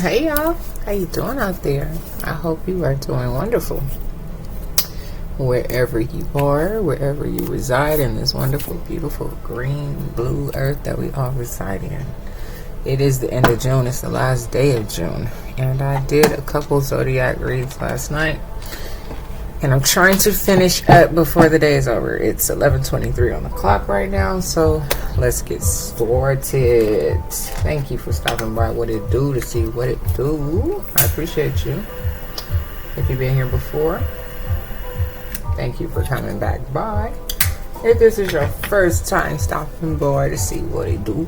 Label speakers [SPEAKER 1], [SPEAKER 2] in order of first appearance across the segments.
[SPEAKER 1] Hey y'all, how you doing out there? I hope you are doing wonderful. Wherever you are, wherever you reside in this wonderful, beautiful green, blue earth that we all reside in. It is the end of June. It's the last day of June. And I did a couple zodiac reads last night. And I'm trying to finish up before the day is over. It's 11:23 on the clock right now. So let's get started. Thank you for stopping by What It Do to see what it do. I appreciate you. If you've been here before, thank you for coming back by. If this is your first time stopping by to see what it do,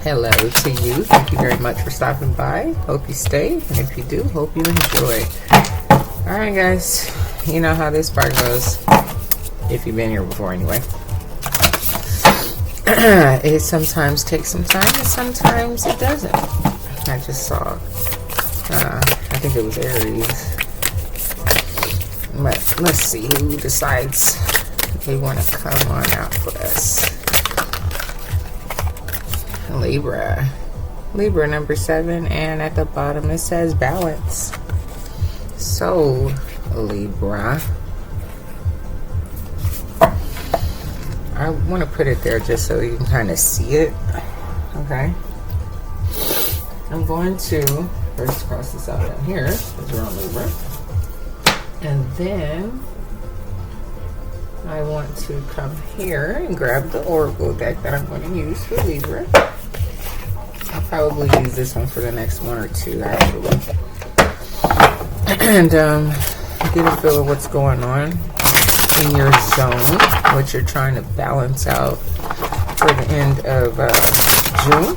[SPEAKER 1] hello to you. Thank you very much for stopping by. Hope you stay. And if you do, hope you enjoy. Alright guys, you know how this part goes. If you've been here before anyway. It sometimes takes some time and sometimes it doesn't. I just saw, I think it was Aries. But let's see who decides they want to come on out for us. Libra. Libra number 7, and at the bottom it says balance. So, Libra, I want to put it there just so you can kind of see it. Okay. I'm going to first cross this out down here because we're on Libra. And then I want to come here and grab the Oracle deck that I'm going to use for Libra. I'll probably use this one for the next one or two actually. And get a feel of what's going on in your zone, what you're trying to balance out for the end of June.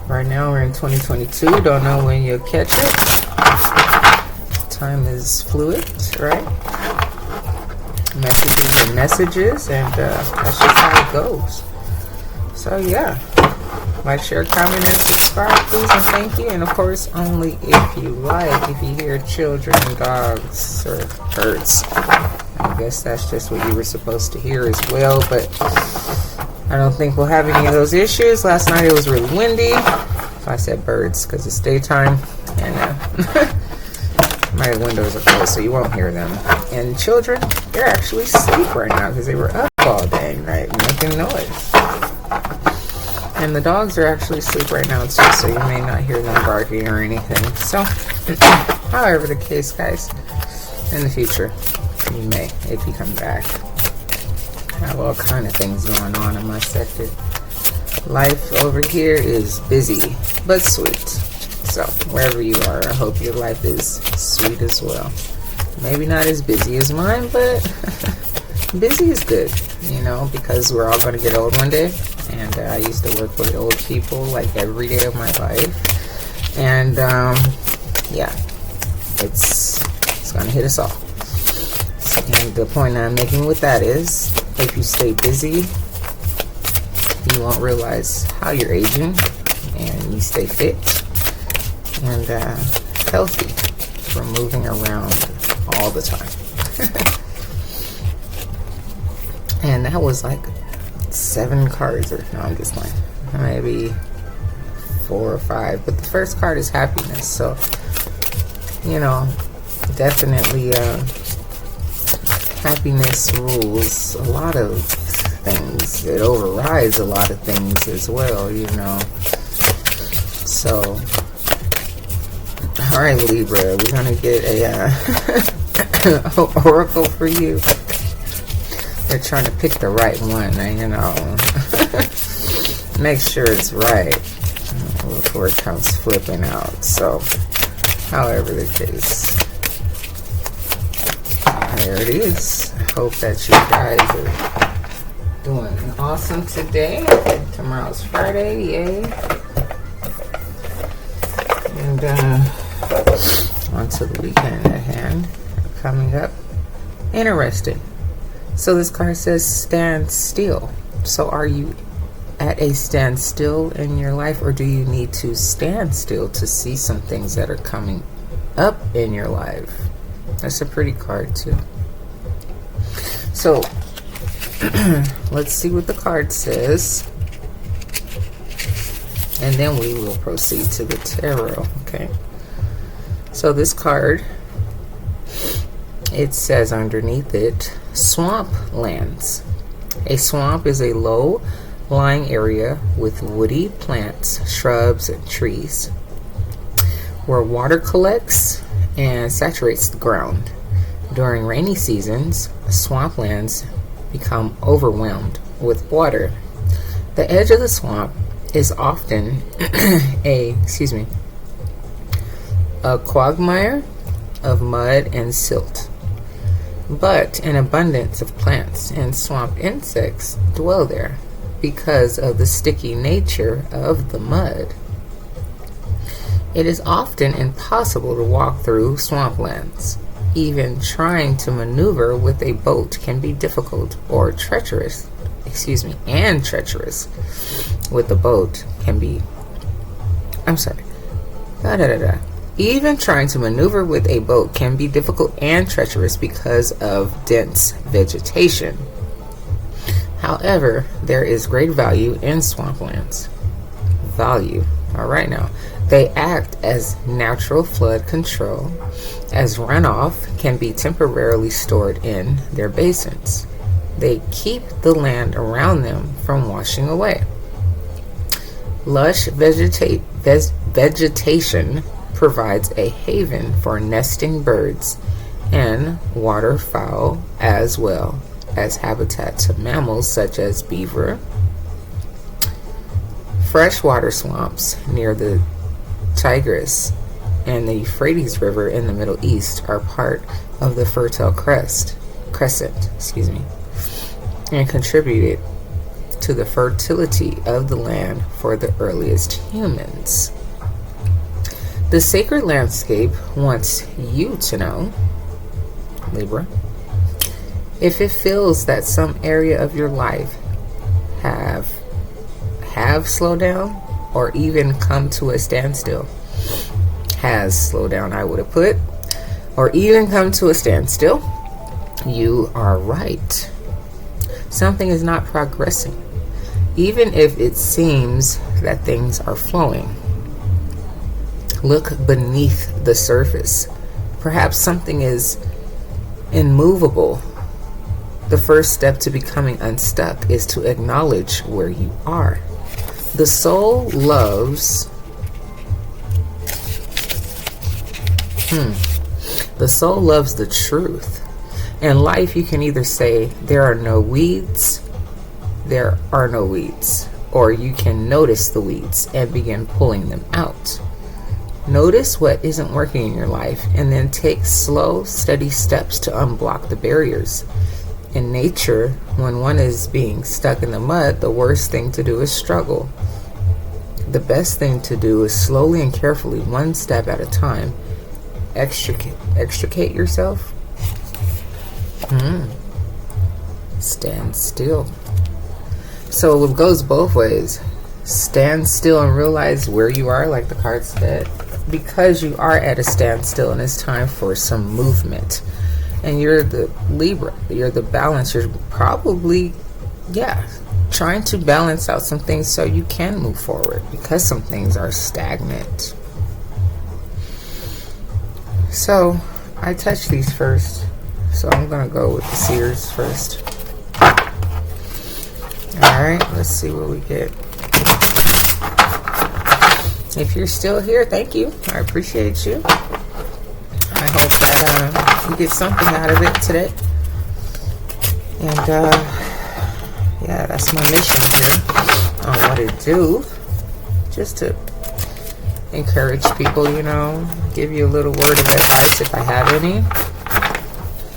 [SPEAKER 1] Right now we're in 2022. Don't know when you'll catch it. Time is fluid, right? Messages are messages, and that's just how it goes. So yeah. Like, share, comment, and subscribe, please, and thank you. And of course, only if you like. If you hear children, dogs, or birds, I guess that's just what you were supposed to hear as well. But I don't think we'll have any of those issues. Last night it was really windy. So I said birds because it's daytime, and my windows are closed, so you won't hear them. And children, they're actually asleep right now because they were up all day, right, making noise. And the dogs are actually asleep right now too, so you may not hear them barking or anything. So, however the case, guys, in the future, you may, if you come back. I have all kind of things going on in my sector. Life over here is busy, but sweet. So, wherever you are, I hope your life is sweet as well. Maybe not as busy as mine, but busy is good, you know, because we're all going to get old one day. And I used to work with old people like every day of my life. And yeah, it's going to hit us all. And the point I'm making with that is, if you stay busy, you won't realize how you're aging. And you stay fit and healthy from moving around all the time. And that was like 7 cards, or no, I'm just lying. Maybe 4 or 5. But the first card is happiness. So, you know, definitely happiness rules a lot of things. It overrides a lot of things as well, you know. So, alright, Libra, we're gonna get a oracle for you. They're trying to pick the right one, you know. Make sure it's right before it comes flipping out. So, however the case, there it is. I hope that you guys are doing awesome today. Tomorrow's Friday, yay. And on to the weekend at hand, coming up. Interesting. So this card says stand still. So are you at a standstill in your life, or do you need to stand still to see some things that are coming up in your life? That's a pretty card too. So let's see what the card says. and then we will proceed to the tarot. Okay, so this card, it says underneath it, swamp lands. A swamp is a low lying area with woody plants, shrubs, and trees where water collects and saturates the ground. During rainy seasons, swamplands become overwhelmed with water. The edge of the swamp is often a quagmire of mud and silt, but an abundance of plants and swamp insects dwell there because of the sticky nature of the mud. It is often impossible to walk through swamplands. Even trying to maneuver with a boat can be difficult or treacherous. And treacherous with the boat can be. Even trying to maneuver with a boat can be difficult and treacherous because of dense vegetation. However, there is great value in swamplands. All right, now. They act as natural flood control, as runoff can be temporarily stored in their basins. They keep the land around them from washing away. Lush vegetation provides a haven for nesting birds and waterfowl, as well as habitat to mammals such as beaver. Freshwater swamps near the Tigris and the Euphrates River in the Middle East are part of the Fertile Crescent, and contributed to the fertility of the land for the earliest humans. The sacred landscape wants you to know, Libra, if it feels that some area of your life have slowed down or even come to a standstill. Has slowed down, I would have put, or even come to a standstill. You are right. Something is not progressing, even if it seems that things are flowing. Look beneath the surface. Perhaps something is immovable. The first step to becoming unstuck is to acknowledge where you are. The soul loves the truth. In life, you can either say there are no weeds, or you can notice the weeds and begin pulling them out. Notice what isn't working in your life and then take slow, steady steps to unblock the barriers. In nature, when one is being stuck in the mud, the worst thing to do is struggle. The best thing to do is slowly and carefully, one step at a time, extricate yourself. Stand still. So it goes both ways. Stand still and realize where you are, like the card said, because you are at a standstill and it's time for some movement. And you're the Libra, you're the balance. You're probably, trying to balance out some things so you can move forward because some things are stagnant. So I touched these first, so I'm going to go with the seers first. Alright, let's see what we get. If you're still here, thank you. I appreciate you. I hope that you get something out of it today. And that's my mission here on what to do. Just to encourage people, give you a little word of advice if I have any.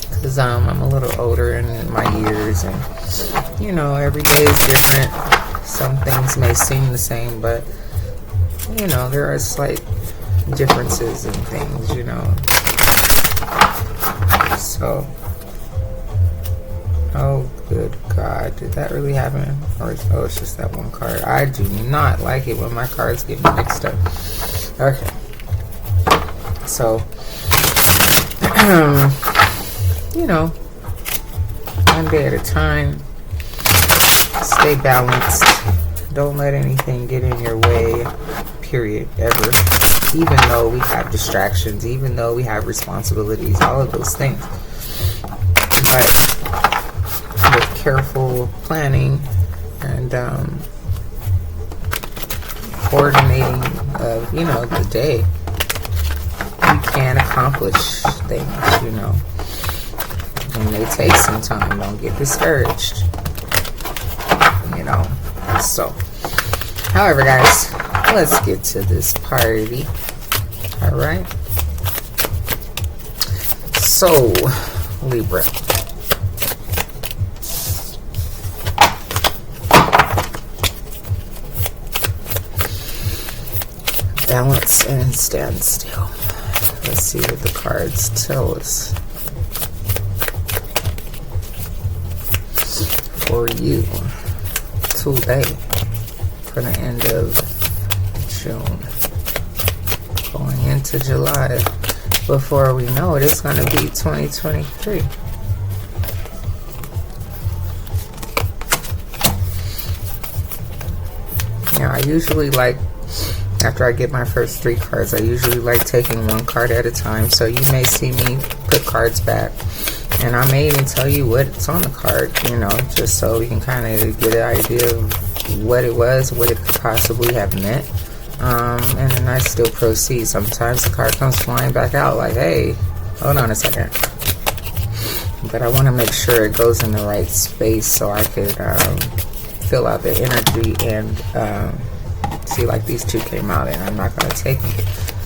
[SPEAKER 1] Because I'm a little older in my years, and every day is different. Some things may seem the same, but there are slight differences in things, So, oh good God, did that really happen? Or it's just that one card. I do not like it when my cards get mixed up. Okay. So, one day at a time. Stay balanced. Don't let anything get in your way, period, ever. Even though we have distractions, even though we have responsibilities, all of those things. But with careful planning and coordinating of, you know, the day, you can accomplish things, you know. And they take some time. Don't get discouraged, you know. So, however, guys, let's get to this party. All right. So, Libra. Balance and stand still. Let's see what the cards tell us for you today, for the end of June, going into July. Before we know it, it's going to be 2023. Now, I usually like, after I get my first 3 cards, I usually like taking one card at a time. So you may see me put cards back, and I may even tell you what's on the card, you know, just so you can kind of get an idea of what it was, what it could possibly have meant. And then I still proceed. Sometimes the card comes flying back out like, hey, hold on a second. But I want to make sure it goes in the right space so I could fill out the energy and see, like these 2 came out, and I'm not going to take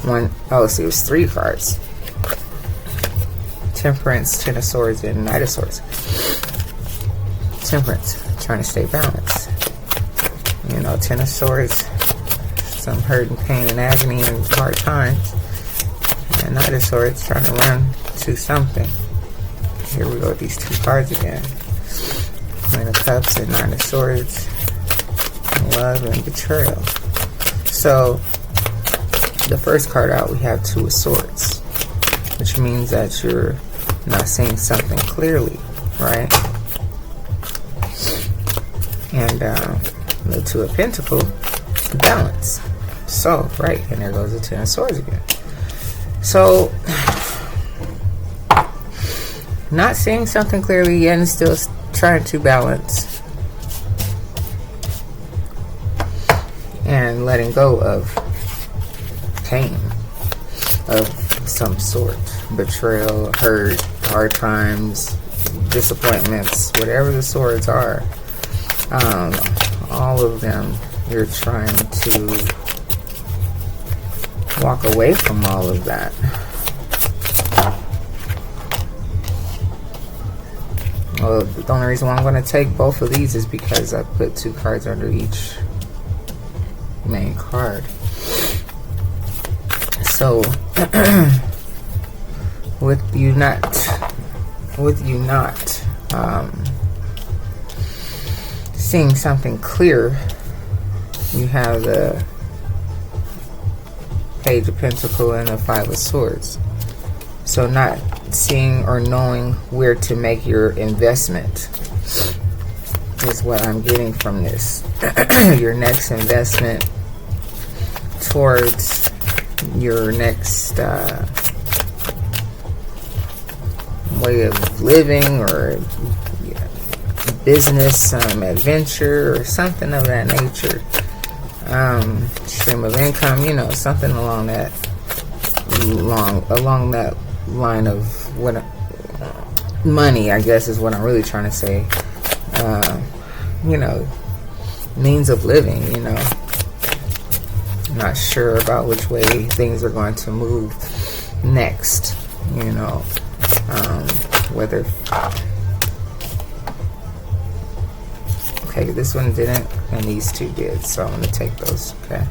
[SPEAKER 1] one. Oh, see, it was 3 cards. Temperance, 10 of Swords, and Knight of Swords. Temperance, trying to stay balanced. You know, 10 of Swords, some hurt and pain and agony and hard times. And Knight of Swords, trying to run to something. Here we go with these 2 cards again. Queen of Cups and Nine of Swords. Love and betrayal. So, the first card out, we have 2 of Swords, which means that you're not seeing something clearly, right? And the 2 of Pentacles, balance. So, right, and there goes the 10 of Swords again. So, not seeing something clearly yet and still trying to balance. And letting go of pain of some sort. Betrayal, hurt, hard times, disappointments, whatever the swords are. All of them, you're trying to walk away from all of that. Well, the only reason why I'm going to take both of these is because I put 2 cards under each main card. So with you not seeing something clear, you have the Page of Pentacles and the 5 of Swords. So not seeing or knowing where to make your investment is what I'm getting from this. Your next investment towards your next way of living or business adventure or something of that nature. Stream of income, you know, something along that line of what money, I guess, is what I'm really trying to say. You know, means of living, you know. Not sure about which way things are going to move next, you know. Whether, okay, this one didn't and these 2 did, so I'm going to take those. Okay,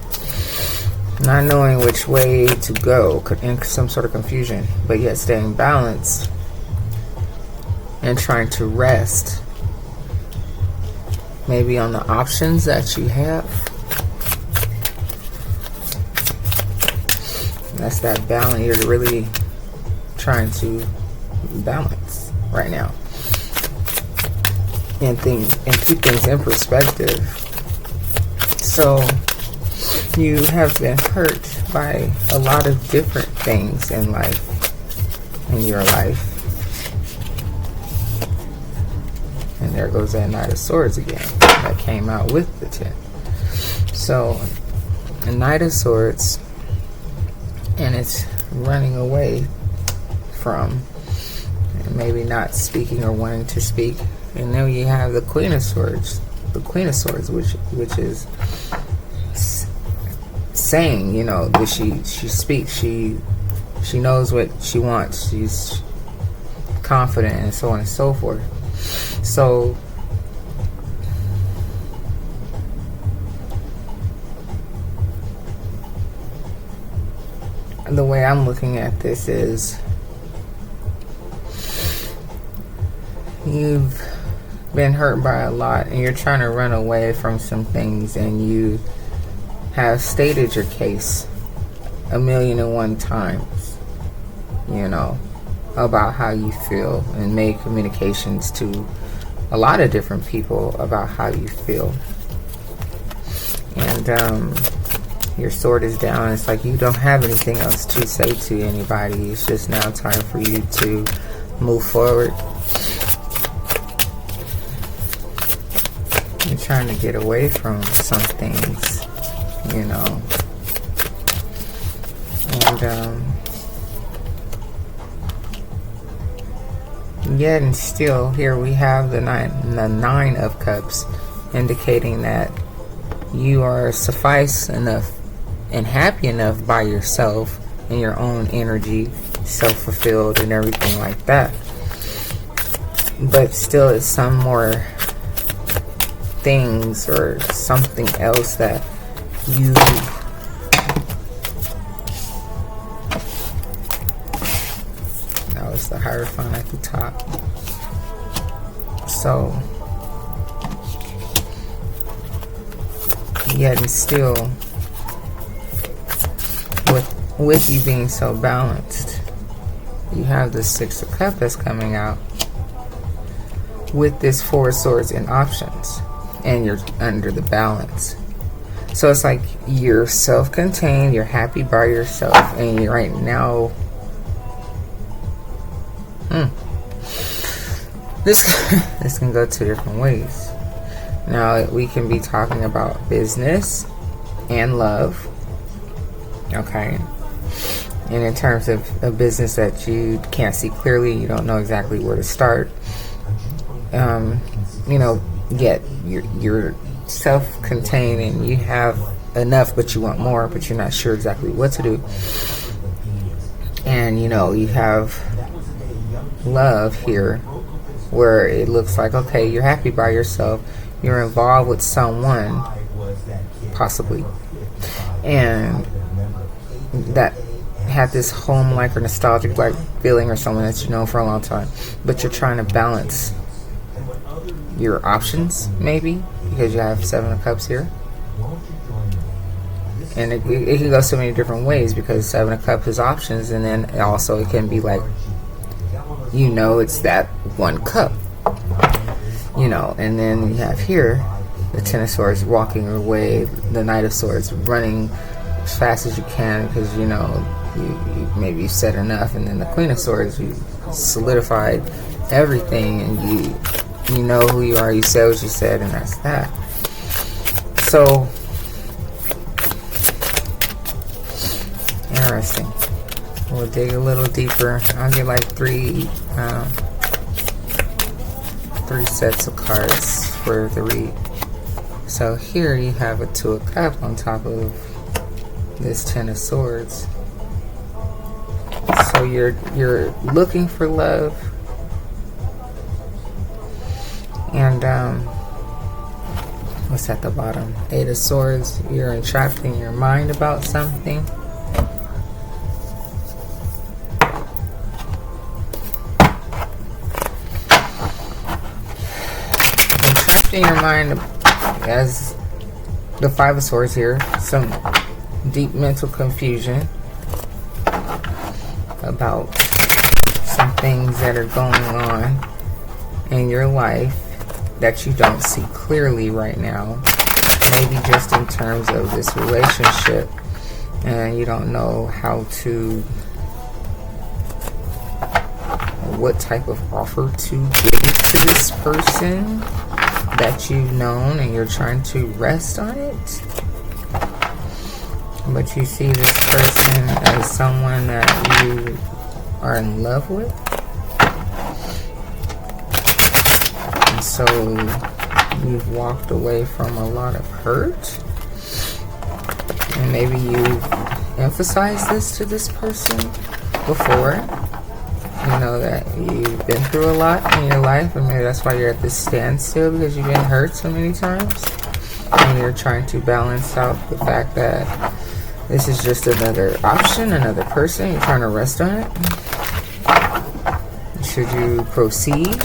[SPEAKER 1] not knowing which way to go, in some sort of confusion, but yet staying balanced and trying to rest maybe on the options that you have. That's that balance. You're really trying to balance right now and keep things in perspective. So you have been hurt by a lot of different things in your life. And there goes that Knight of Swords again. That came out with the 10. So, a Knight of Swords, and it's running away from, and maybe not speaking or wanting to speak. And then you have the Queen of Swords. The Queen of Swords, which is saying, you know, that she speaks, she knows what she wants, she's confident, and so on and so forth. So the way I'm looking at this is, you've been hurt by a lot and you're trying to run away from some things, and you have stated your case 1,000,001 times, you know, about how you feel, and made communications to a lot of different people about how you feel. And your sword is down. It's like you don't have anything else to say to anybody. It's just now time for you to move forward. You're trying to get away from some things, you know. And yet and still, here we have the nine of Cups, indicating that you are suffice enough and happy enough by yourself in your own energy, self-fulfilled and everything like that. But still, it's some more things or something else that you the Hierophant at the top. So yet and still, with you being so balanced, you have the Six of Cups that's coming out with this Four of Swords in options, and you're under the balance. So it's like you're self-contained, you're happy by yourself, and you right now this can go two different ways. Now we can be talking about business and love, okay? And in terms of a business that you can't see clearly, you don't know exactly where to start, you know, yet you're self-contained and you have enough, but you want more, but you're not sure exactly what to do. And you know, you have love here, where it looks like, okay, you're happy by yourself, you're involved with someone, possibly, and that had this home-like or nostalgic-like feeling, or someone that you know for a long time, but you're trying to balance your options, maybe, because you have Seven of Cups here. And it can go so many different ways, because Seven of Cups is options, and then also it can be like, you know, it's that one cup, you know. And then you have here the Ten of Swords walking away, the Knight of Swords running as fast as you can, because you know you maybe you've said enough. And then the Queen of Swords, you solidified everything, and you know who you are, you said what you said, and that's that. So interesting. We'll dig a little deeper. I'll get like three sets of cards for the read. So here you have a Two of Cups on top of this Ten of Swords. So you're looking for love, and what's at the bottom? Eight of Swords. You're entrapped in your mind about something. In your mind, as the Five of Swords here, some deep mental confusion about some things that are going on in your life that you don't see clearly right now. maybe just in terms of this relationship, and you don't know what type of offer to give to this person that you've known, and you're trying to rest on it. But you see this person as someone that you are in love with. And so you've walked away from a lot of hurt. And maybe you've emphasized this to this person before. You know that you've been through a lot in your life, and maybe that's why you're at this standstill, because you've been hurt so many times. And you're trying to balance out the fact that this is just another option, another person. You're trying to rest on it. Should you proceed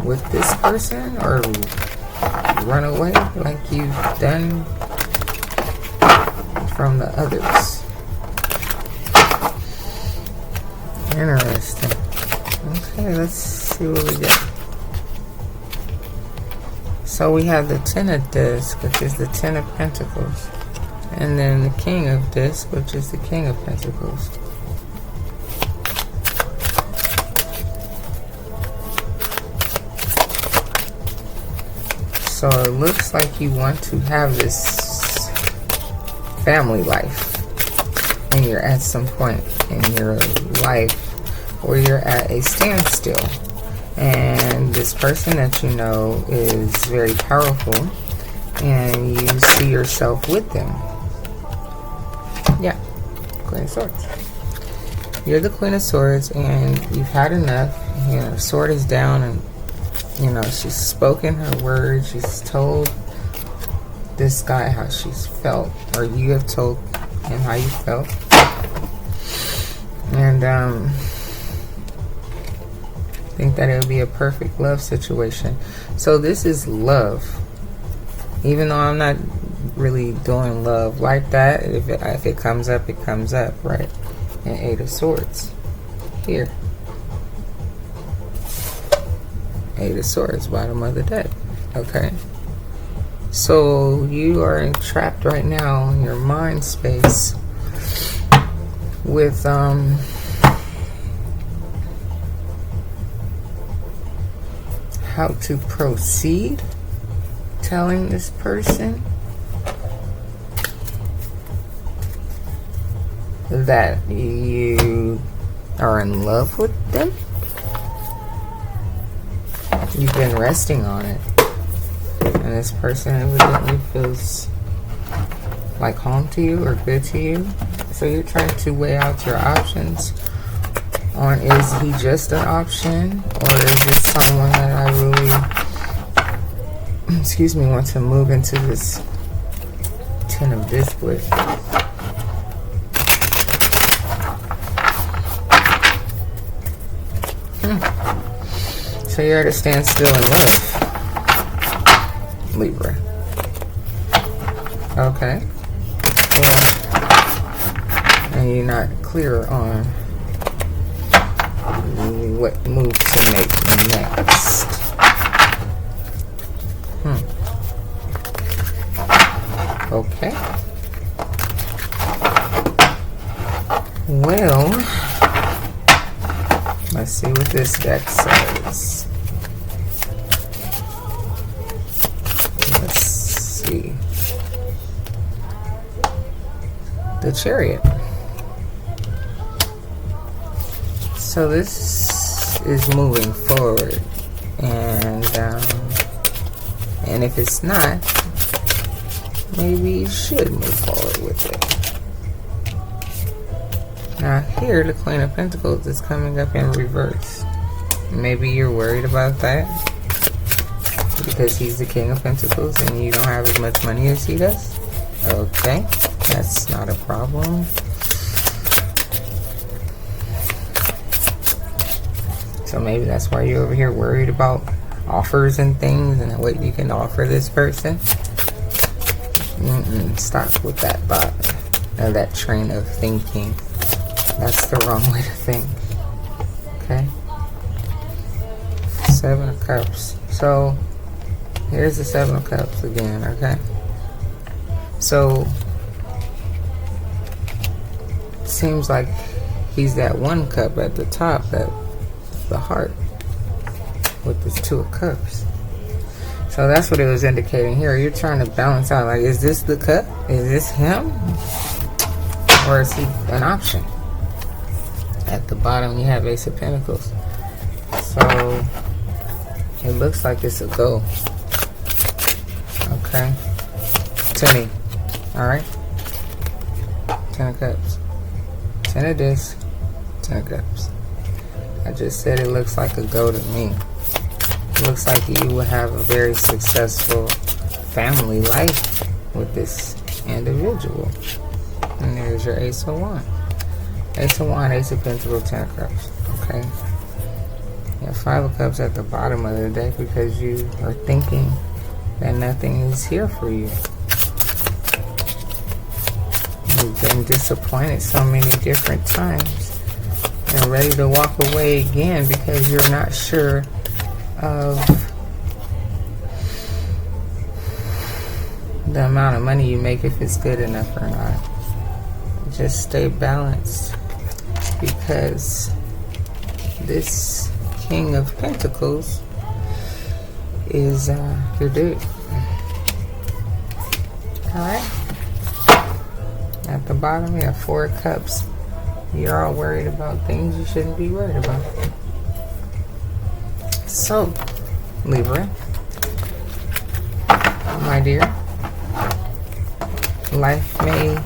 [SPEAKER 1] with this person or run away like you've done from the others? Interesting. Okay, let's see what we get. So we have the Ten of Discs, which is the Ten of Pentacles. And then the King of Discs, which is the King of Pentacles. So it looks like you want to have this family life. And you're at some point in your life where you're at a standstill. And this person that you know is very powerful. And you see yourself with them. Yeah, Queen of Swords. You're the Queen of Swords, and you've had enough. You know, sword is down, and you know she's spoken her words. She's told this guy how she's felt, or you have told him how you felt. And I think that it would be a perfect love situation. So this is love. Even though I'm not really doing love like that, if it comes up, it comes up, right? And Eight of Swords here. Eight of Swords, bottom of the deck. Okay, so you are entrapped right now in your mind space with how to proceed. Telling this person that you are in love with them. You've been resting on it, and this person evidently feels like home to you or good to you. So you're trying to weigh out your options on, is he just an option, or is it someone that I really want to move into this Ten of Discs with? So you're at a standstill in love, Libra. Okay. Yeah. And you're not clear on what move to make next. Okay. Well, let's see what this deck says. Let's see. The Chariot. So this is moving forward, and if it's not, maybe you should move forward with it. Now here, the Queen of Pentacles is coming up in reverse. Maybe you're worried about that because he's the King of Pentacles and you don't have as much money as he does. Okay, that's not a problem. So maybe that's why you're over here worried about offers and things and what you can offer this person. Stop with that thought, or that train of thinking. That's the wrong way to think. Okay. Seven of Cups. So Here's the Seven of Cups again, okay? So, it seems like he's that one cup at the top, that the heart, with this Two of Cups. So that's what it was indicating here. You're trying to balance out, like, is this the cup? Is this him? Or is he an option? At the bottom, you have Ace of Pentacles. So, it looks like it's a go. Okay? To me. Alright? 10 of Cups. 10 of this. 10 of Cups. I just said it looks like a go to me. It looks like you will have a very successful family life with this individual. And there's your Ace of Wands. Ace of Wands, Ace of Pentacles, 10 of Cups. Okay? You have 5 of Cups at the bottom of the deck because you are thinking that nothing is here for you. You've been disappointed so many different times and ready to walk away again because you're not sure of the amount of money you make, if it's good enough or not. Just stay balanced, because this King of Pentacles is your dude. Alright? At the bottom, you have 4 of Cups. You're all worried about things you shouldn't be worried about. So, Libra, my dear, life may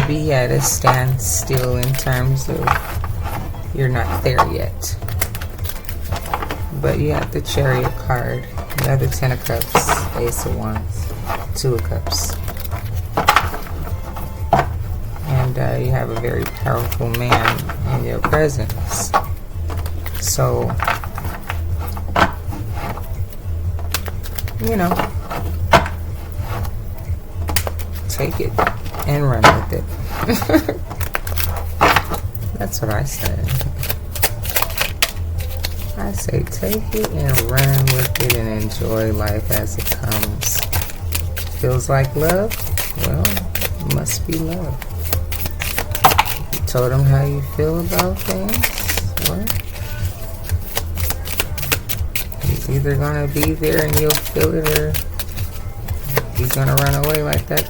[SPEAKER 1] be at a standstill in terms of you're not there yet. But you have the Chariot card, you have the 10 of Cups, Ace of Wands, 2 of Cups. And you have a very powerful man in your presence. So, you know, take it and run with it. That's what I say. I say take it and run with it and enjoy life as it comes. Feels like love? Well, it must be love. You told him how you feel about things? Well, he's either gonna be there and you'll feel it, or he's gonna run away like that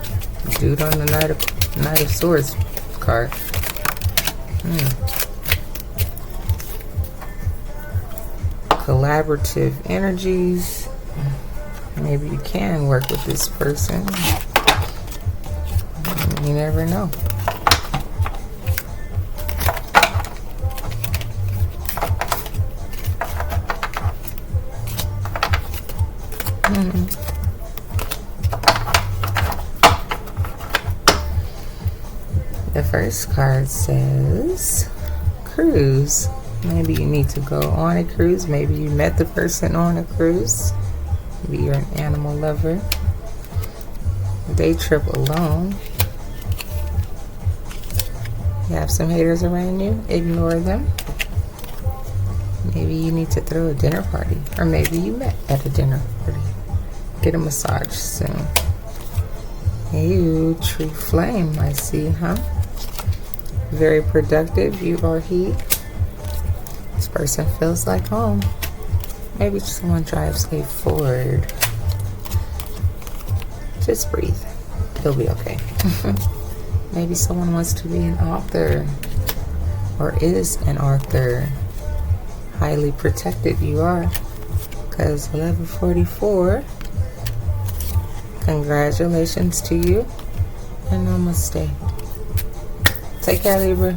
[SPEAKER 1] dude on the Knight of Swords card. Collaborative energies. Maybe you can work with this person. You never know. The first card says cruise. Maybe you need to go on a cruise. Maybe you met the person on a cruise. Maybe you're an animal lover. Day trip alone. You have some haters around you. Ignore them. Maybe you need to throw a dinner party. Or maybe you met at a dinner party. Get a massage soon. You tree flame, I see, huh? Very productive, you or he. This person feels like home. Maybe someone drives a Ford. Just breathe. You'll be okay. Maybe someone wants to be an author or is an author. Highly protected you are, because 1144. Congratulations to you, and namaste. Take care, Libra.